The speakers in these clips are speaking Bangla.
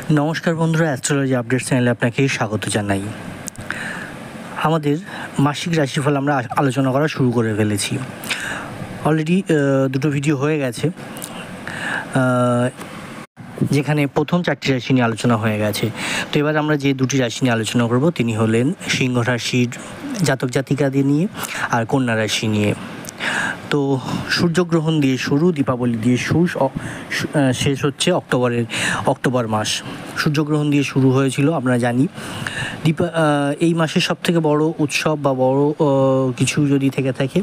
নমস্কার বন্ধুরা, অ্যাস্ট্রোলজি আপডেট চ্যানেলে আপনাকে স্বাগত জানাই। আমাদের মাসিক রাশিফল আমরা আলোচনা করা শুরু করে ফেলেছি। অলরেডি দুটো ভিডিও হয়ে গেছে, যেখানে প্রথম 4টি রাশি নিয়ে আলোচনা হয়ে গেছে। তো এবার আমরা যে দুটি রাশি নিয়ে আলোচনা করব তিনি হলেন সিংহ রাশির জাতক জাতিকাদের নিয়ে আর কন্যা রাশি নিয়ে। তো সূর্যগ্রহণ দিয়ে শুরু, দীপাবলি দিয়ে শেষ হচ্ছে অক্টোবর মাস। সূর্যগ্রহণ দিয়ে শুরু হয়েছিল, আমরা জানি। এই মাসের সবথেকে বড় উৎসব বা বড় কিছু যদি থেকে থাকে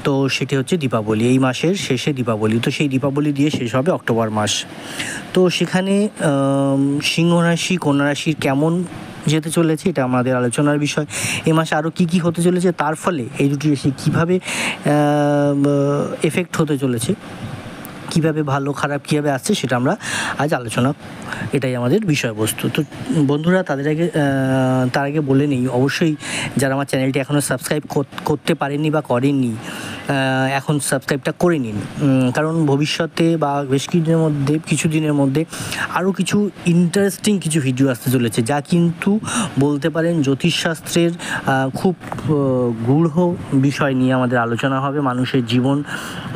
তো সেটি হচ্ছে দীপাবলি। এই মাসের শেষে দীপাবলি, তো সেই দীপাবলি দিয়ে শেষ হবে অক্টোবর মাস। তো সেখানে সিংহ রাশি কন্যা রাশির কেমন যেতে চলেছে এটা আমাদের আলোচনার বিষয়। এই মাসে আরও কী হতে চলেছে, তার ফলে এই দুটি রাশি কীভাবে এফেক্ট হতে চলেছে, কীভাবে ভালো খারাপ কীভাবে আসছে, সেটা আমরা আজ আলোচনা, এটাই আমাদের বিষয়বস্তু। তো বন্ধুরা, তার আগে বলে নেই, অবশ্যই যারা আমার চ্যানেলটি এখনও সাবস্ক্রাইব করতে পারেননি বা করেননি, এখন সাবস্ক্রাইবটা করে নিন। কারণ ভবিষ্যতে বা বেশ কিছু দিনের মধ্যে আরও কিছু ইন্টারেস্টিং কিছু ভিডিও আসতে চলেছে, যা কিন্তু বলতে পারেন জ্যোতিষশাস্ত্রের খুব গূঢ় বিষয় নিয়ে আমাদের আলোচনা হবে। মানুষের জীবন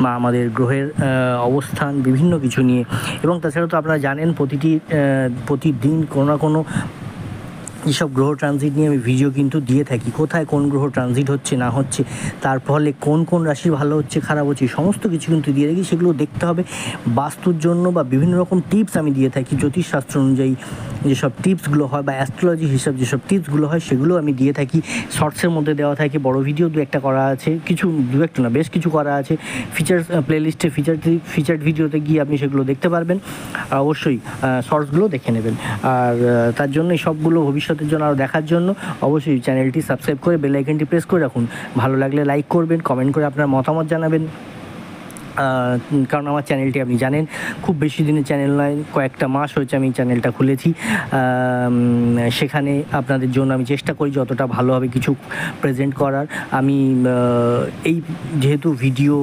বা আমাদের গ্রহের অবস্থান, বিভিন্ন কিছু নিয়ে। এবং তাছাড়া তো আপনারা জানেন প্রতিদিন কোনো না কোনো যেসব গ্রহ ট্রানজিট নিয়ে আমি ভিডিও কিন্তু দিয়ে থাকি। কোথায় কোন গ্রহ ট্রানজিট হচ্ছে না হচ্ছে, তার ফলে কোন রাশি ভালো হচ্ছে খারাপ হচ্ছে, সমস্ত কিছু কিন্তু দিয়ে থাকি। সেগুলো দেখতে হবে। বাস্তুর জন্য বা বিভিন্ন রকম টিপস আমি দিয়ে থাকি। জ্যোতিষশাস্ত্র অনুযায়ী যেসব টিপসগুলো হয় বা অ্যাস্ট্রোলজি হিসাব যেসব টিপসগুলো হয় সেগুলো আমি দিয়ে থাকি। শর্টসের মধ্যে দেওয়া থাকে, বড় ভিডিও দু একটা করা আছে, বেশ কিছু করা আছে। প্লেলিস্টে ফিচার্ড ভিডিওতে গিয়ে আপনি সেগুলো দেখতে পারবেন। আর অবশ্যই শর্টসগুলো দেখে নেবেন। আর তার জন্য সবগুলো ভবিষ্যতের জন্য আরও দেখার জন্য অবশ্যই চ্যানেলটি সাবস্ক্রাইব করে বেল আইকনটি প্রেস করে রাখুন। ভালো লাগলে লাইক করবেন, কমেন্ট করে আপনার মতামত জানাবেন। কারণ আমার চ্যানেলটি আপনি জানেন খুব বেশি দিনের চ্যানেল নয়, কয়েকটা মাস হয়েছে আমি চ্যানেলটা খুলেছি। সেখানে আপনাদের জন্য আমি চেষ্টা করি যতটা ভালোভাবে কিছু প্রেজেন্ট করার। আমি এই যেহেতু ভিডিও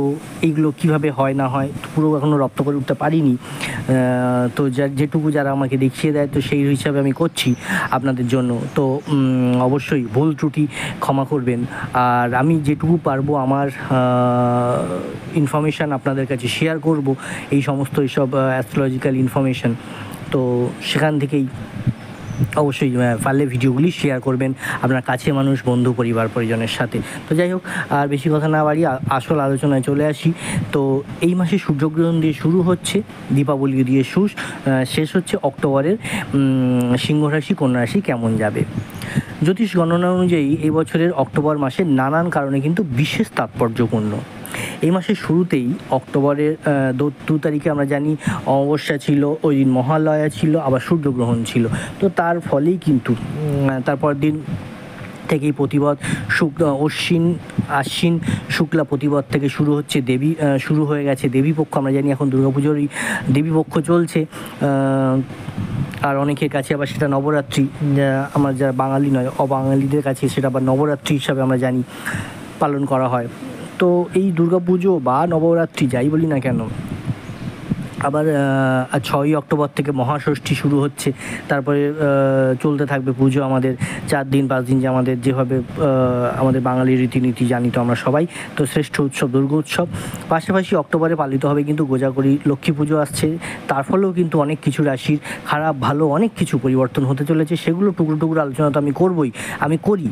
এইগুলো কিভাবে হয় না হয় পুরো এখনও রপ্ত করে উঠতে পারিনি, তো যেটুকু যারা আমাকে দেখিয়ে দেয় তো সেই হিসাবে আমি করছি আপনাদের জন্য। তো অবশ্যই ভুল ত্রুটি ক্ষমা করবেন। আর আমি যেটুকু পারবো আমার ইনফরমেশান আপনাদের কাছে শেয়ার করব, এইসব অ্যাস্ট্রোলজিক্যাল ইনফরমেশান। তো সেখান থেকেই অবশ্যই পারলে ভিডিওগুলি শেয়ার করবেন আপনার কাছে মানুষ, বন্ধু, পরিবার পরিজনের সাথে। তো যাই হোক, আর বেশি কথা না বাড়িয়ে আসল আলোচনায় চলে আসি। তো এই মাসে সূর্যগ্রহণ দিয়ে শুরু হচ্ছে, দীপাবলি দিয়ে শেষ হচ্ছে অক্টোবরের। সিংহ রাশি কন্যা রাশি কেমন যাবে? জ্যোতিষ গণনা অনুযায়ী এই বছরের অক্টোবর মাসে নানান কারণে কিন্তু বিশেষ তাৎপর্যপূর্ণ। এই মাসের শুরুতেই অক্টোবরের 2 তারিখে আমরা জানি অমাবস্যা ছিল, ওই দিন মহালয়া ছিল, আবার সূর্যগ্রহণ ছিল। তো তার ফলেই কিন্তু তারপর দিন থেকেই প্রতিপদ আশ্বিন শুক্লা প্রতিপদ থেকে শুরু হয়ে গেছে দেবীপক্ষ। আমরা জানি এখন দুর্গাপুজোরই দেবীপক্ষ চলছে। আর অনেকের কাছে আবার সেটা নবরাত্রি, আমরা যারা বাঙালি নয় অবাঙালিদের কাছে সেটা আবার নবরাত্রি হিসাবে আমরা জানি পালন করা হয়। তো এই দুর্গাপুজো বা নবরাত্রি যাই বলি না কেন, আবার 6ই অক্টোবর থেকে মহাষষ্ঠী শুরু হচ্ছে। তারপরে চলতে থাকবে পুজো আমাদের 4 দিন 5 দিন, যে যেভাবে আমাদের বাঙালির রীতিনীতি জানি তো আমরা সবাই। তো শ্রেষ্ঠ উৎসব দুর্গা উৎসব। পাশাপাশি অক্টোবরে পালিত হবে কিন্তু গোজাগরি লক্ষ্মী পুজো আসছে। তার ফলেও কিন্তু অনেক কিছু রাশির খারাপ ভালো অনেক কিছু পরিবর্তন হতে চলেছে। সেগুলো টুকরো আলোচনা তো আমি করি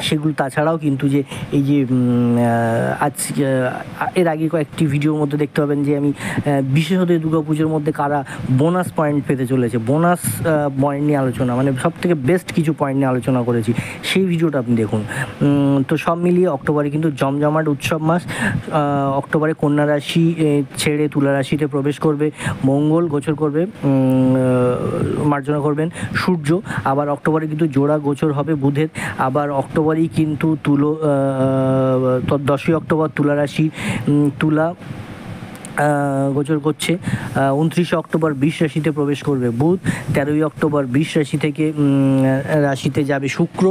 সেগুলো। তাছাড়াও কিন্তু যে এই যে এর আগে কয়েকটি ভিডিওর মধ্যে দেখতে পাবেন যে আমি বিশেষত দুর্গাপুজোর মধ্যে কারা বোনাস পয়েন্ট পেতে চলেছে, বোনাস পয়েন্ট নিয়ে আলোচনা, মানে সবথেকে বেস্ট কিছু পয়েন্ট নিয়ে আলোচনা করেছি, সেই ভিডিওটা আপনি দেখুন। তো সব মিলিয়ে অক্টোবরে কিন্তু জমজমাট উৎসব মাস। অক্টোবরে কন্যা রাশি ছেড়ে তুলা রাশিতে প্রবেশ করবে মঙ্গল, গোচর করবে, মার্জনা করবেন সূর্য। আবার অক্টোবরে কিন্তু জোড়া গোচর হবে বুধের। আবার অক্টোবরেই কিন্তু 10ই অক্টোবর তুলা রাশি গোচর করছে। 29 অক্টোবর বৃষ রাশিতে প্রবেশ করবে বুধ। 13ই অক্টোবর বৃষ রাশি থেকে রাশিতে যাবে শুক্র।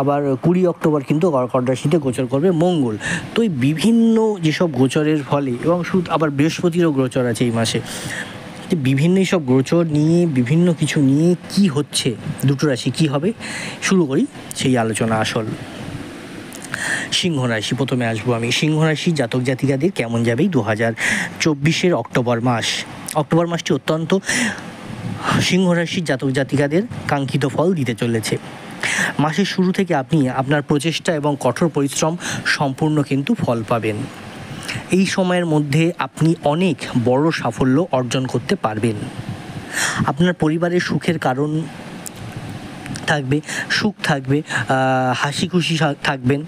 আবার 20 অক্টোবর কিন্তু কর্কট রাশিতে গোচর করবে মঙ্গল। তো এই বিভিন্ন যেসব গোচরের ফলে, এবং আবার বৃহস্পতিরও গোচর আছে এই মাসে, যে বিভিন্ন সব গোচর নিয়ে বিভিন্ন কিছু নিয়ে কি হচ্ছে, দুটো রাশি কী হবে, শুরু করি সেই আলোচনা। আসল সিংহ রাশি প্রথমে আসবো আমি। সিংহ রাশি জাতক জাতিকাদের কেমন যাবে 2024 অক্টোবর মাস। অক্টোবর মাসটি অত্যন্ত সিংহ রাশির জাতক জাতিকাদের কাঙ্ক্ষিত ফল দিতে চলেছে। মাসের শুরু থেকে আপনি আপনার প্রচেষ্টা এবং কঠোর পরিশ্রম সম্পূর্ণ কিন্তু ফল পাবেন। এই সময়ের মধ্যে আপনি অনেক বড় সাফল্য অর্জন করতে পারবেন। আপনার পরিবারের সুখের কারণ থাকবে, সুখ থাকবে, হাসি খুশি থাকবেন।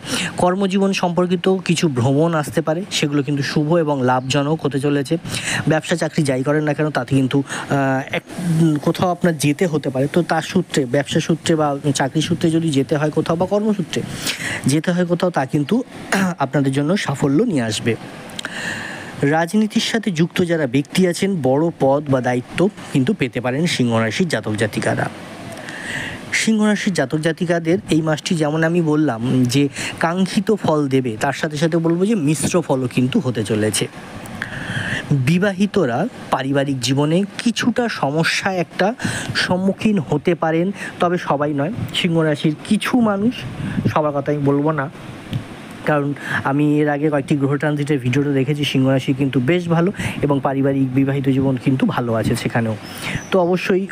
কর্মজীবন সম্পর্কিত কিছু ভ্রমণ আসতে পারে, সেগুলো কিন্তু শুভ এবং লাভজনক হতে চলেছে। ব্যবসা চাকরি যাই করেন না কেন তাতে কিন্তু কোথাও আপনার যেতে হতে পারে, তো তার সূত্রে, ব্যবসা সূত্রে বা চাকরি সূত্রে যদি যেতে হয় কোথাও বা কর্মসূত্রে যেতে হয় কোথাও, তা কিন্তু আপনাদের জন্য সাফল্য নিয়ে আসবে। রাজনীতির সাথে যুক্ত যারা ব্যক্তি আছেন বড় পদ বা দায়িত্ব কিন্তু পেতে পারেন সিংহ রাশির জাতক জাতিকারা। সিংহ রাশির জাতক জাতিকাদের এই মাসটি যেমন আমি বললাম যে কাঙ্ক্ষিত ফল দেবে, তার সাথে সাথে বলবো যে মিশ্র ফলও কিন্তু হতে চলেছে। বিবাহিতরা পারিবারিক জীবনে কিছুটা সমস্যায় একটা সম্মুখীন হতে পারেন, তবে সবাই নয়। সিংহ রাশির কিছু মানুষ, সবার কথা আমি বলবো না, কারণ আমি এর আগে কয়েকটি গ্রহ ট্রানজিটের ভিডিওটা দেখেছি, সিংহ রাশি কিন্তু বেশ ভালো এবং পারিবারিক বিবাহিত জীবন কিন্তু ভালো আছে সেখানেও। তো অবশ্যই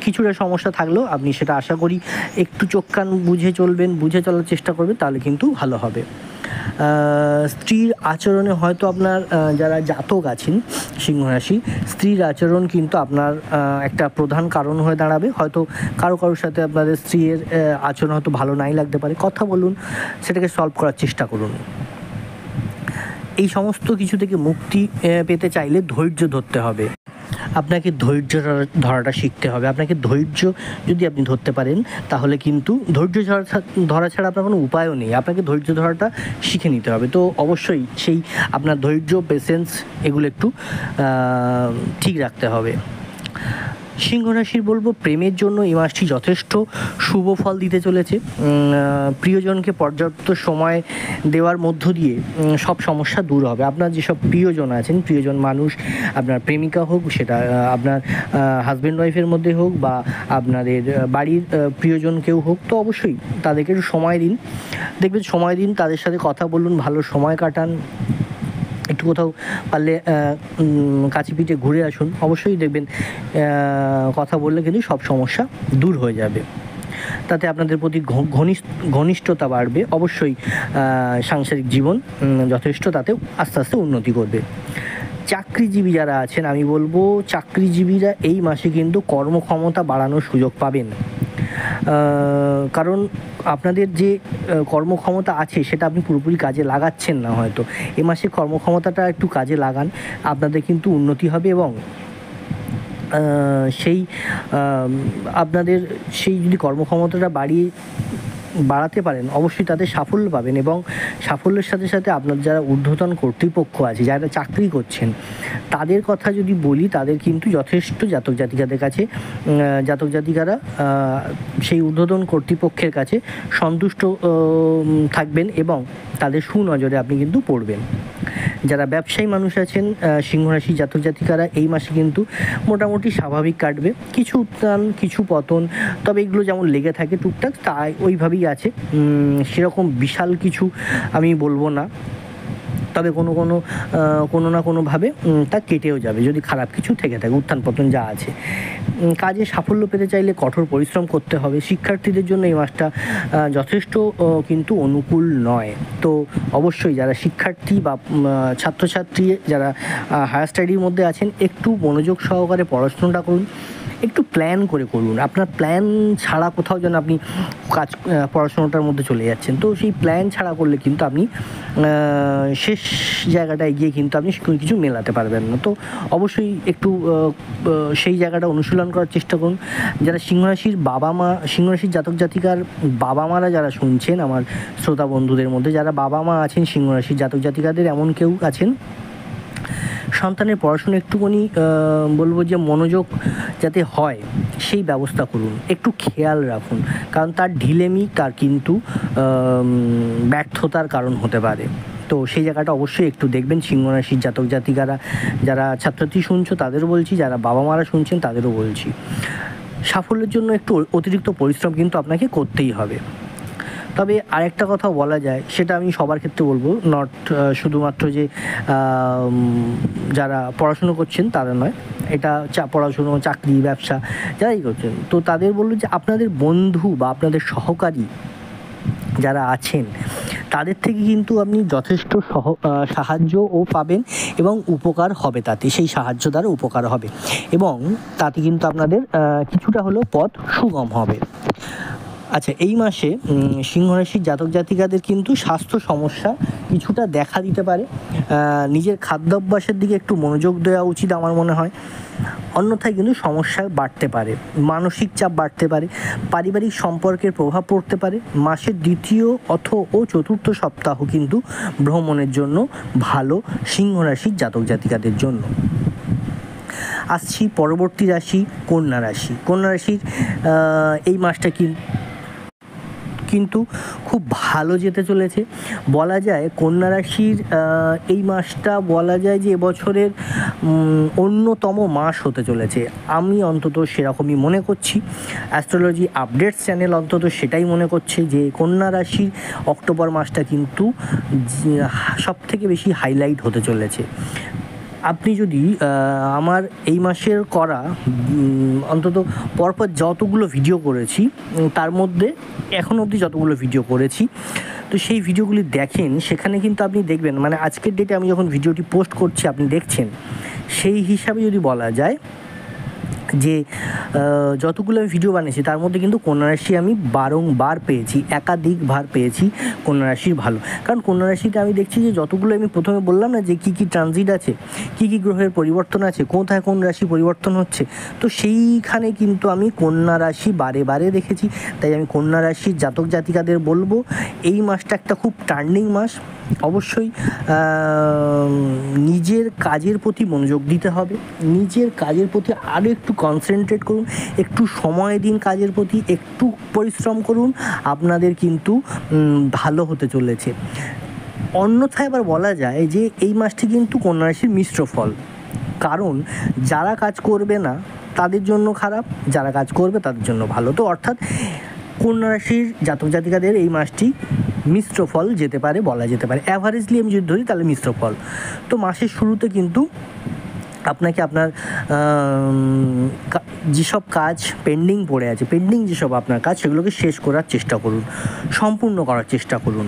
কিছুটা সমস্যা থাকলেও আপনি সেটা আশা করি একটু চোখ কান বুঝে চলবেন, বুঝে চলার চেষ্টা করবেন, তাহলে কিন্তু ভালো হবে। স্ত্রীর আচরণে হয়তো আপনার যারা জাতক আছেন সিংহ রাশি, স্ত্রীর আচরণ কিন্তু আপনার একটা প্রধান কারণ হয়ে দাঁড়াবে। হয়তো কারোর সাথে আপনাদের স্ত্রীর আচরণ হয়তো ভালো নাই লাগতে পারে, কথা বলুন, সেটাকে সলভ করার চেষ্টা করুন। এই সমস্ত কিছু থেকে মুক্তি পেতে চাইলে ধৈর্য ধরতে হবে। আপনাকে ধৈর্য ধরাটা শিখতে হবে। আপনাকে ধৈর্য যদি আপনি ধরতে পারেন তাহলে কিন্তু ধৈর্য ধরা ছাড়া আপনার কোনো উপায়ও নেই। আপনাকে ধৈর্য ধরাটা শিখে নিতে হবে। তো অবশ্যই সেই আপনার ধৈর্য, পেশেন্স এগুলো একটু ঠিক রাখতে হবে। সিংহ রাশির বলবো প্রেমের জন্য এই মাসটি যথেষ্ট শুভ ফল দিতে চলেছে। প্রিয়জনকে পর্যাপ্ত সময় দেওয়ার মধ্য দিয়ে সব সমস্যা দূর হবে। আপনার যেসব প্রিয়জন আছেন, প্রিয়জন মানুষ, আপনার প্রেমিকা হোক, সেটা আপনার হাজব্যান্ড ওয়াইফের মধ্যে হোক বা আপনাদের বাড়ির প্রিয়জন কেউ হোক, তো অবশ্যই তাদেরকে একটু সময় দিন। দেখবেন সময় দিন, তাদের সাথে কথা বলুন, ভালো সময় কাটান, একটু কোথাও পারলে কাছে পিঠে ঘুরে আসুন। অবশ্যই দেখবেন কথা বললে কিন্তু সব সমস্যা দূর হয়ে যাবে, তাতে আপনাদের প্রতি ঘনিষ্ঠতা বাড়বে। অবশ্যই সাংসারিক জীবন যথেষ্ট তাতে আস্তে আস্তে উন্নতি করবে। চাকরিজীবী যারা আছেন, আমি বলবো চাকরিজীবীরা এই মাসে কিন্তু কর্মক্ষমতা বাড়ানোর সুযোগ পাবেন। কারণ আপনাদের যে কর্মক্ষমতা আছে সেটা আপনি পুরোপুরি কাজে লাগাচ্ছেন না, হয়তো এ মাসে কর্মক্ষমতাটা একটু কাজে লাগান, আপনাদের কিন্তু উন্নতি হবে এবং সেই আপনাদের সেই যদি কর্মক্ষমতাটা বাড়াতে পারেন অবশ্যই তাতে সাফল্য পাবেন। এবং সাফল্যের সাথে সাথে আপনার যারা ঊর্ধ্বতন কর্তৃপক্ষ আছে, যারা চাকরি করছেন, তাদের কথা যদি বলি, তাদের কিন্তু যথেষ্ট জাতক জাতিকাদের কাছে, জাতক জাতিকারা সেই ঊর্ধ্বতন কর্তৃপক্ষের কাছে সন্তুষ্ট থাকবেন এবং তাদের সুনজরে আপনি কিন্তু পড়বেন। যারা ব্যবসায়ী মানুষ আছেন সিংহ রাশি জাতক জাতিকারা, এই মাসে কিন্তু মোটামুটি স্বাভাবিক কাটবে। কিছু উত্থান, কিছু পতন, তবে এগুলো যেমন লেগে থাকে টুকটাক, তাই ওইভাবেই আছে। সেরকম বিশাল কিছু আমি বলবো না, তবে কোনো না কোনোভাবে তা কেটেও যাবে যদি খারাপ কিছু থেকে থাকে, উত্থান পতন যা আছে। কাজে সাফল্য পেতে চাইলে কঠোর পরিশ্রম করতে হবে। শিক্ষার্থীদের জন্য এই মাসটা যথেষ্ট কিন্তু অনুকূল নয়। তো অবশ্যই যারা শিক্ষার্থী বা ছাত্রছাত্রী, যারা হায়ার স্টাডির মধ্যে আছেন, একটু মনোযোগ সহকারে পড়াশোনাটা করুন, একটু প্ল্যান করে করুন। আপনার প্ল্যান ছাড়া কোথাও যেন আপনি পড়াশোনাটার মধ্যে চলে যাচ্ছেন, তো সেই প্ল্যান ছাড়া করলে কিন্তু আপনি শেষ জায়গাটায় গিয়ে কিন্তু আপনি কিছু মেলাতে পারবেন না। তো অবশ্যই একটু সেই জায়গাটা অনুশীলন করার চেষ্টা করুন। যারা সিংহরাশির সিংহরাশির জাতক জাতিকার বাবা মারা যারা শুনছেন, আমার শ্রোতা বন্ধুদের মধ্যে যারা বাবা মা আছেন সিংহরাশির জাতক জাতিকাদের, এমন কেউ আছেন, সন্তানের পড়াশোনা একটুখানি বলবো যে মনোযোগ যাতে হয় সেই ব্যবস্থা করুন, একটু খেয়াল রাখুন, কারণ তার ঢিলেমি তার কিন্তু ব্যর্থতার কারণ হতে পারে। তো সেই জায়গাটা অবশ্যই একটু দেখবেন। সিংহ রাশির জাতক জাতিকারা যারা ছাত্রছাত্রী শুনছো তাদেরও বলছি, যারা বাবা মারা শুনছেন তাদেরও বলছি, সাফল্যের জন্য একটু অতিরিক্ত পরিশ্রম কিন্তু আপনাকে করতেই হবে। তবে আরেকটা কথা বলা যায়, সেটা আমি সবার ক্ষেত্রে বলবো, নট শুধুমাত্র যে যারা পড়াশুনো করছেন তারা নয়, এটা পড়াশুনো, চাকরি, ব্যবসা যারাই করছেন, তো তাদের বললো যে আপনাদের বন্ধু বা আপনাদের সহকারী যারা আছেন তাদের থেকে কিন্তু আপনি যথেষ্ট সাহায্যও পাবেন এবং উপকার হবে, তাতে সেই সাহায্য দ্বারা উপকার হবে এবং তাতে কিন্তু আপনাদের কিছুটা হলেও পথ সুগম হবে। আচ্ছা, এই মাসে সিংহ রাশির জাতক জাতিকাদের কিন্তু স্বাস্থ্য সমস্যা কিছুটা দেখা দিতে পারে। নিজের খাদ্যাভ্যাসের দিকে একটু মনোযোগ দেওয়া উচিত আমার মনে হয়, অন্যথায় কিন্তু সমস্যা বাড়তে পারে, মানসিক চাপ বাড়তে পারে, পারিবারিক সম্পর্কের প্রভাব পড়তে পারে। মাসের দ্বিতীয় ও চতুর্থ সপ্তাহ কিন্তু ভ্রমণের জন্য ভালো সিংহ রাশির জাতক জাতিকাদের জন্য। আসছি পরবর্তী রাশি কন্যা রাশি। কন্যা রাশির এই মাসটা কিন্তু খুব ভালো যেতে চলেছে বলা যায়। কন্যা রাশির এই মাসটা বলা যায় যে এবছরের অন্যতম মাস হতে চলেছে, আমি অন্তত সেরকমই মনে করছি। অ্যাস্ট্রোলজি আপডেটস চ্যানেল অন্তত সেটাই মনে করছে যে কন্যা রাশির অক্টোবর মাসটা কিন্তু সবথেকে বেশি হাইলাইট হতে চলেছে। আপনি যদি আমার এই মাসের করা অন্তত পরপর যতগুলো ভিডিও করেছি তার মধ্যে এখন অবধি যতগুলো ভিডিও করেছি, তো সেই ভিডিওগুলি দেখেন, সেখানে কিন্তু আপনি দেখবেন, মানে আজকের ডেটে আমি যখন ভিডিওটি পোস্ট করছি আপনি দেখছেন, সেই হিসাবে যদি বলা যায় যে যতগুলো আমি ভিডিও বানিয়েছি তার মধ্যে কিন্তু কন্যা রাশি আমি বারংবার পেয়েছি, একাধিকবার পেয়েছি কন্যা রাশির ভালো। কারণ কন্যা রাশিতে আমি দেখছি যে যতগুলো আমি প্রথমে বললাম না যে কী কী ট্রানজিট আছে, কী কী গ্রহের পরিবর্তন আছে, কোথায় কোন রাশি পরিবর্তন হচ্ছে, তো সেইখানে কিন্তু আমি কন্যা রাশি বারে বারে দেখেছি। তাই আমি কন্যা রাশির জাতক জাতিকাদের বলবো এই মাসটা একটা খুব টার্নিং মাস। অবশ্যই নিজের কাজের প্রতি মনোযোগ দিতে হবে, নিজের কাজের প্রতি আরও একটু কনসেন্ট্রেট করুন, একটু সময় দিন কাজের প্রতি, একটু পরিশ্রম করুন, আপনাদের কিন্তু ভালো হতে চলেছে। অন্যথায় আবার বলা যায় যে এই মাসটি কিন্তু কন্যা রাশির মিশ্র ফল, কারণ যারা কাজ করবে না তাদের জন্য খারাপ, যারা কাজ করবে তাদের জন্য ভালো। তো অর্থাৎ কন্যা রাশির জাতক জাতিকাদের এই মাসটি মিশ্র ফল যেতে পারে, বলা যেতে পারে। অ্যাভারেজলি আমি যদি ধরি তাহলে মিশ্র ফল। তো মাসের শুরুতে কিন্তু আপনাকে আপনার যেসব কাজ পেন্ডিং পড়ে আছে, পেন্ডিং যেসব আপনার কাজ, সেগুলোকে শেষ করার চেষ্টা করুন, সম্পূর্ণ করার চেষ্টা করুন,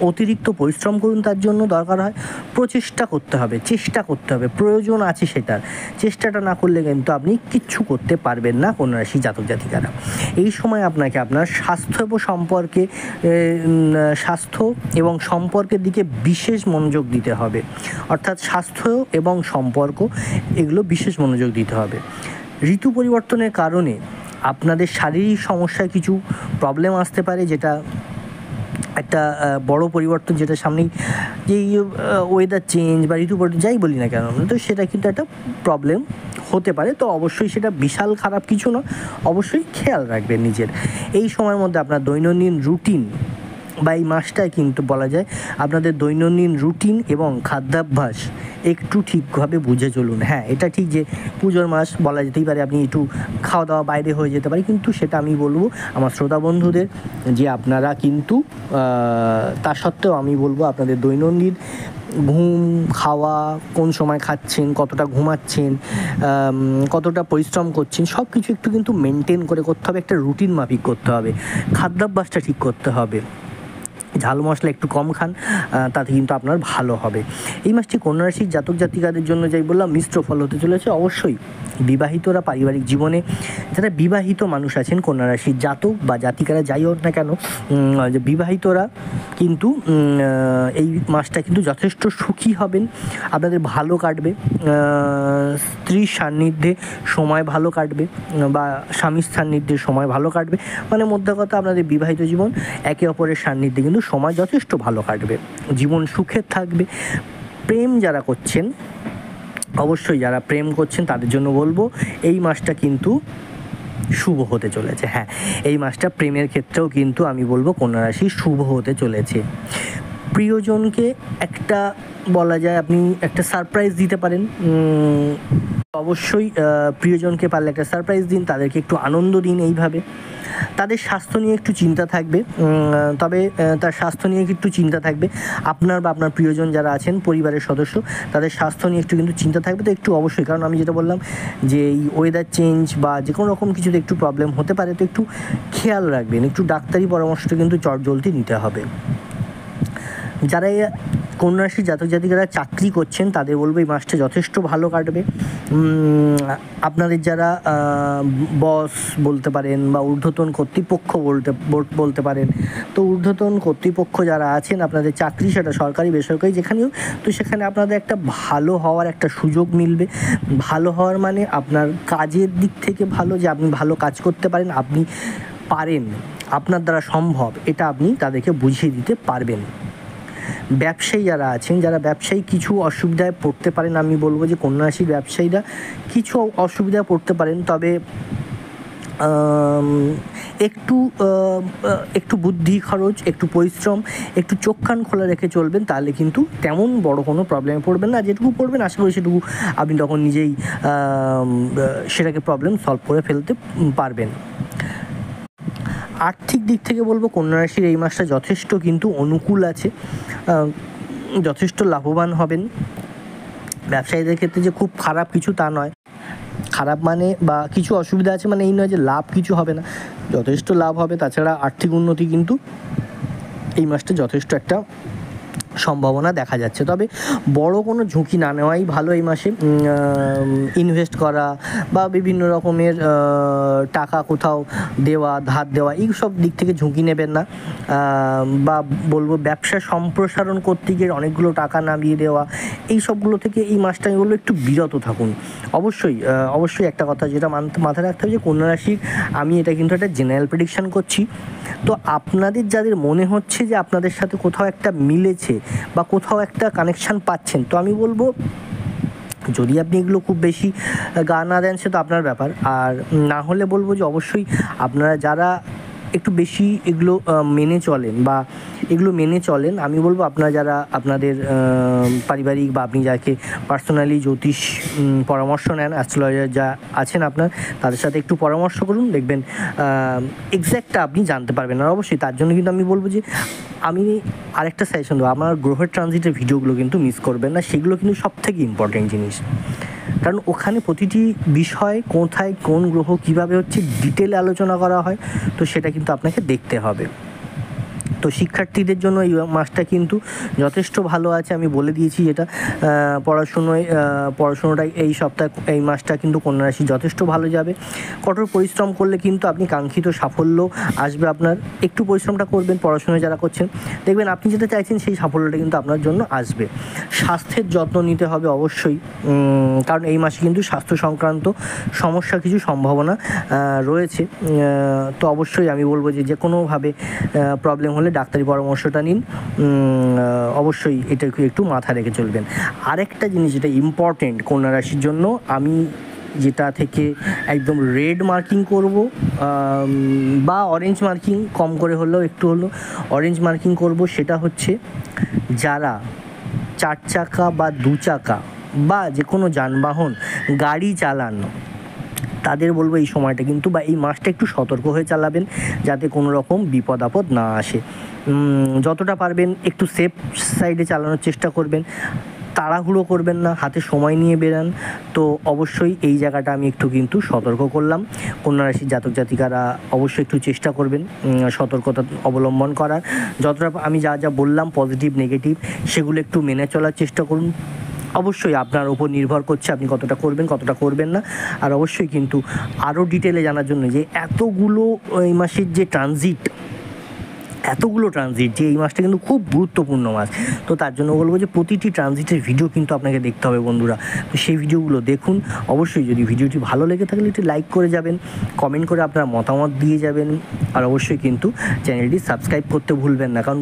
অতিরিক্ত পরিশ্রম করুন। তার জন্য দরকার হয় প্রচেষ্টা করতে হবে, চেষ্টা করতে হবে, প্রয়োজন আছে সেটার। চেষ্টাটা না করলে কিন্তু আপনি কিচ্ছু করতে পারবেন না কন্যা রাশি জাতক জাতিকারা। এই সময় আপনাকে আপনার স্বাস্থ্য এবং সম্পর্কের দিকে বিশেষ মনোযোগ দিতে হবে, অর্থাৎ স্বাস্থ্য এবং সম্পর্ক এগুলো বিশেষ মনোযোগ দিতে হবে। ঋতু পরিবর্তনের কারণে আপনাদের শারীরিক সমস্যায় কিছু প্রবলেম আসতে পারে, যেটা একটা বড় পরিবর্তন, যেটা সামনেই যেই ওয়েদার চেঞ্জ বা ঋতু পরিবর্তন যাই বলি না কেন, তো সেটা কিন্তু একটা প্রবলেম হতে পারে। তো অবশ্যই সেটা বিশাল খারাপ কিছু না, অবশ্যই খেয়াল রাখবেন নিজের। এই সময়ের মধ্যে আপনার দৈনন্দিন রুটিন বা এই মাসটায় কিন্তু বলা যায় আপনাদের দৈনন্দিন রুটিন এবং খাদ্যাভ্যাস একটু ঠিকভাবে বুঝে চলুন। হ্যাঁ, এটা ঠিক যে পুজোর মাস বলা যেতেই পারে, আপনি একটু খাওয়া দাওয়া বাইরে হয়ে যেতে পারে, কিন্তু সেটা আমি বলবো আমার শ্রোতা বন্ধুদের যে আপনারা কিন্তু তা সত্ত্বেও আমি বলবো আপনাদের দৈনন্দিন ঘুম, খাওয়া, কোন সময় খাচ্ছেন, কতটা ঘুমাচ্ছেন, কতটা পরিশ্রম করছেন, সব কিছু একটু কিন্তু মেনটেন করে করতে হবে, একটা রুটিন মাফিক করতে হবে, খাদ্যাভ্যাসটা ঠিক করতে হবে, ঝাল মশলা একটু কম খান, তাতে কিন্তু আপনার ভালো হবে। এই মাসটি কন্যা রাশির জাতক জাতিকাদের জন্য যাই বললাম মিশ্র ফল হতে চলেছে। অবশ্যই বিবাহিতরা পারিবারিক জীবনে, যারা বিবাহিত মানুষ আছেন কন্যা রাশির জাতক বা জাতিকারা যাই হোক না কেন, যে বিবাহিতরা কিন্তু এই মাসটা কিন্তু যথেষ্ট সুখী হবেন, আপনাদের ভালো কাটবে, স্ত্রীর সান্নিধ্যে সময় ভালো কাটবে বা স্বামীর সান্নিধ্যে সময় ভালো কাটবে, মানে মধ্যে কথা আপনাদের বিবাহিত জীবন একে অপরের সান্নিধ্যে কিন্তু সময় যথেষ্ট ভালো কাটবে, জীবন সুখের থাকবে। প্রেম যারা করছেন, অবশ্যই যারা প্রেম করছেন তাদের জন্য বলবো এই মাসটা কিন্তু শুভ হতে চলেছে। হ্যাঁ, এই মাসটা প্রেমের ক্ষেত্রেও কিন্তু আমি বলবো কন্যা রাশি শুভ হতে চলেছে। প্রিয়জনকে একটা বলা যায় আপনি একটা সারপ্রাইজ দিতে পারেন। অবশ্যই প্রিয়জনকে পারলে একটা সারপ্রাইজ দিন, তাদেরকে একটু আনন্দ দিন। এইভাবে তাদের স্বাস্থ্য নিয়ে একটু চিন্তা থাকবে, তবে তার স্বাস্থ্য নিয়ে একটু চিন্তা থাকবে। আপনার বা আপনার প্রিয়জন যারা আছেন পরিবারের সদস্য, তাদের স্বাস্থ্য নিয়ে একটু কিন্তু চিন্তা থাকবে। তো একটু অবশ্যই, কারণ আমি যেটা বললাম যে এই ওয়েদার চেঞ্জ বা যে কোনো রকম কিছুতে একটু প্রবলেম হতে পারে, তো একটু খেয়াল রাখবেন, একটু ডাক্তারি পরামর্শটা কিন্তু চটজলদি নিতে হবে। যারা কন্যা রাশির জাতক জাতিকারা চাকরি করছেন তাদের বলবো এই মাসটা যথেষ্ট ভালো কাটবে। আপনাদের যারা বস বলতে পারেন বা ঊর্ধ্বতন কর্তৃপক্ষ বলতে পারেন, তো ঊর্ধ্বতন কর্তৃপক্ষ যারা আছেন আপনাদের চাকরি, সেটা সরকারি বেসরকারি যেখানেও, তো সেখানে আপনাদের একটা ভালো হওয়ার একটা সুযোগ মিলবে। ভালো হওয়ার মানে আপনার কাজের দিক থেকে ভালো, যে আপনি ভালো কাজ করতে পারেন, আপনি পারেন, আপনার দ্বারা সম্ভব, এটা আপনি তাদেরকে বুঝিয়ে দিতে পারবেন। ব্যবসায়ী যারা আছেন, যারা ব্যবসায়ী কিছু অসুবিধায় পড়তে পারেন, আমি বলবো যে কন্যা রাশির ব্যবসায়ীরা কিছু অসুবিধায় পড়তে পারেন, তবে একটু বুদ্ধি খরচ, একটু পরিশ্রম, একটু চোখ কান খোলা রেখে চলবেন, তাহলে কিন্তু তেমন বড় কোনো প্রবলেমে পড়বেন না। যেটুকু পড়বেন আশা করি সেটুকু আপনি তখন নিজেই সেটাকে প্রবলেম সলভ করে ফেলতে পারবেন। আর্থিক দিক থেকে বলবো কন্যা রাশির এই মাসটা যথেষ্ট কিন্তু অনুকূল আছে, যথেষ্ট লাভবান হবেন। ব্যবসায়ীদের ক্ষেত্রে যে খুব খারাপ কিছু তা নয়, খারাপ মানে বা কিছু অসুবিধা আছে মানে এই নয় যে লাভ কিছু হবে না, যথেষ্ট লাভ হবে। তাছাড়া আর্থিক উন্নতি কিন্তু এই মাসটা যথেষ্ট একটা সম্ভাবনা দেখা যাচ্ছে, তবে বড় কোনো ঝুঁকি না নেওয়াই ভালো এই মাসে। ইনভেস্ট করা বা বিভিন্ন রকমের টাকা কোথাও দেওয়া, ধার দেওয়া, এই সব দিক থেকে ঝুঁকি নেবেন না। বা বলবো ব্যবসা সম্প্রসারণ করতে গিয়ে অনেকগুলো টাকা নামিয়ে দেওয়া, এই সবগুলো থেকে এই মাসটা আমি বলবো একটু বিরত থাকুন। অবশ্যই একটা কথা যেটা মাথায় রাখতে হবে যে কন্যা রাশির, আমি এটা কিন্তু একটা জেনারেল প্রেডিকশান করছি, তো আপনাদের যাদের মনে হচ্ছে যে আপনাদের সাথে কোথাও একটা মিলেছে বা কোথাও একটা কানেকশান পাচ্ছেন, তো আমি বলবো যদি আপনি এগুলো খুব বেশি গা না দেন সে তো আপনার ব্যাপার, আর না হলে বলবো যে অবশ্যই আপনারা যারা একটু বেশি এগুলো মেনে চলেন, আমি বলবো আপনারা যারা আপনাদের পারিবারিক বা আপনি যাকে পার্সোনালি জ্যোতিষ পরামর্শ নেন, অ্যাস্ট্রোলজার যা আছেন আপনার, তাদের সাথে একটু পরামর্শ করুন, দেখবেন এক্স্যাক্টটা আপনি জানতে পারবেন। আর অবশ্যই তার জন্য কিন্তু আমি বলবো যে আমি আরেকটা সাজেশন দেবো, আমার গ্রহের ট্রানজিটের ভিডিওগুলো কিন্তু মিস করবেন না, সেগুলো কিন্তু সবথেকে ইম্পর্টেন্ট জিনিস, কারণ ওখানে প্রতিটি বিষয় কোথায় কোন গ্রহ কীভাবে হচ্ছে ডিটেলে আলোচনা করা হয়, তো সেটা কিন্তু আপনাকে দেখতে হবে। তো শিক্ষার্থীদের জন্য এই মাসটা কিন্তু যথেষ্ট ভালো আছে, আমি বলে দিয়েছি যেটা পড়াশুনোটাই এই মাসটা কিন্তু কন্যা রাশি যথেষ্ট ভালো যাবে। কঠোর পরিশ্রম করলে কিন্তু আপনি কাঙ্ক্ষিত সাফল্য আসবে আপনার। একটু পরিশ্রমটা করবেন, পড়াশোনা যারা করছেন দেখবেন আপনি যেটা চাইছেন সেই সাফল্যটা কিন্তু আপনার জন্য আসবে। স্বাস্থ্যের যত্ন নিতে হবে অবশ্যই, কারণ এই মাসে কিন্তু স্বাস্থ্য সংক্রান্ত সমস্যা কিছু সম্ভাবনা রয়েছে। তো অবশ্যই আমি বলবো যে কোনোভাবে প্রবলেম হলে ডাক্তারি পরামর্শটা নিন, অবশ্যই এটা একটু মাথায় রেখে চলবেন। আরেকটা জিনিস যেটা ইম্পর্টেন্ট কন্যা রাশির জন্য, আমি যেটা থেকে একদম রেড মার্কিং করব বা অরেঞ্জ মার্কিং কম করে হলেও একটু অরেঞ্জ মার্কিং করব, সেটা হচ্ছে যারা 4 চাকা বা 2 চাকা বা যে কোনো যানবাহন গাড়ি চালান, তাদের বলবো এই সময়টা কিন্তু বা এই মাসটা একটু সতর্ক হয়ে চালাবেন, যাতে কোনো রকম বিপদ আপদ না আসে। যতটা পারবেন একটু সেফ সাইডে চালানোর চেষ্টা করবেন, তাড়াহুড়ো করবেন না, হাতে সময় নিয়ে বেরান। তো অবশ্যই এই জায়গাটা আমি একটু কিন্তু সতর্ক করলাম। কন্যা রাশির জাতক জাতিকারা অবশ্যই একটু চেষ্টা করবেন সতর্কতা অবলম্বন করার। যতটা আমি যা বললাম পজিটিভ নেগেটিভ সেগুলো একটু মেনে চলার চেষ্টা করুন। অবশ্যই আপনার ওপর নির্ভর করছে আপনি কতটা করবেন কতটা করবেন না। আর অবশ্যই কিন্তু আরও ডিটেলে জানার জন্য যে এতগুলো এই মাসের যে ট্রানজিট যে এই মাসটা কিন্তু খুব গুরুত্বপূর্ণ মাস, তো তার জন্য বলবো যে প্রতিটি ট্রানজিটের ভিডিও কিন্তু আপনাকে দেখতে হবে বন্ধুরা। তো সেই ভিডিওগুলো দেখুন। অবশ্যই যদি ভিডিওটি ভালো লেগে থাকলে একটু লাইক করে যাবেন, কমেন্ট করে আপনার মতামত দিয়ে যাবেন, আর অবশ্যই কিন্তু চ্যানেলটি সাবস্ক্রাইব করতে ভুলবেন না, কারণ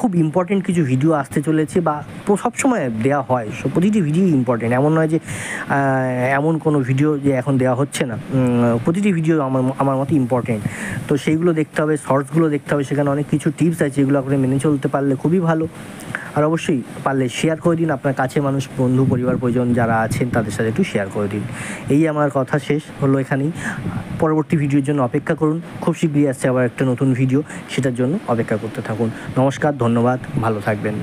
খুব ইম্পর্টেন্ট কিছু ভিডিও আসতে চলেছে বা সবসময় দেওয়া হয়, প্রতিটি ভিডিও ইম্পর্টেন্ট, এমন নয় যে এমন কোনো ভিডিও যে এখন দেওয়া হচ্ছে না। প্রতিটি ভিডিও আমার মতে ইম্পর্টেন্ট, তো সেইগুলো দেখতে হবে, শর্টসগুলো দেখতে হবে, সেখানে অনেক কিছু টিপস আছে যেগুলো করে মেনে চলতে পারলে খুবই ভালো। আর অবশ্যই পারলে শেয়ার করে দিন, আপনার কাছে মানুষ, বন্ধু, পরিবার, পরিজন যারা আছেন তাদের সাথে একটু শেয়ার করে দিন। এই আমার কথা শেষ হলো এখানেই। পরবর্তী ভিডিওর জন্য অপেক্ষা করুন, খুব শীঘ্রই আসছে আবার একটা নতুন ভিডিও, সেটার জন্য অপেক্ষা করতে থাকুন। নমস্কার, ধন্যবাদ, ভালো থাকবেন।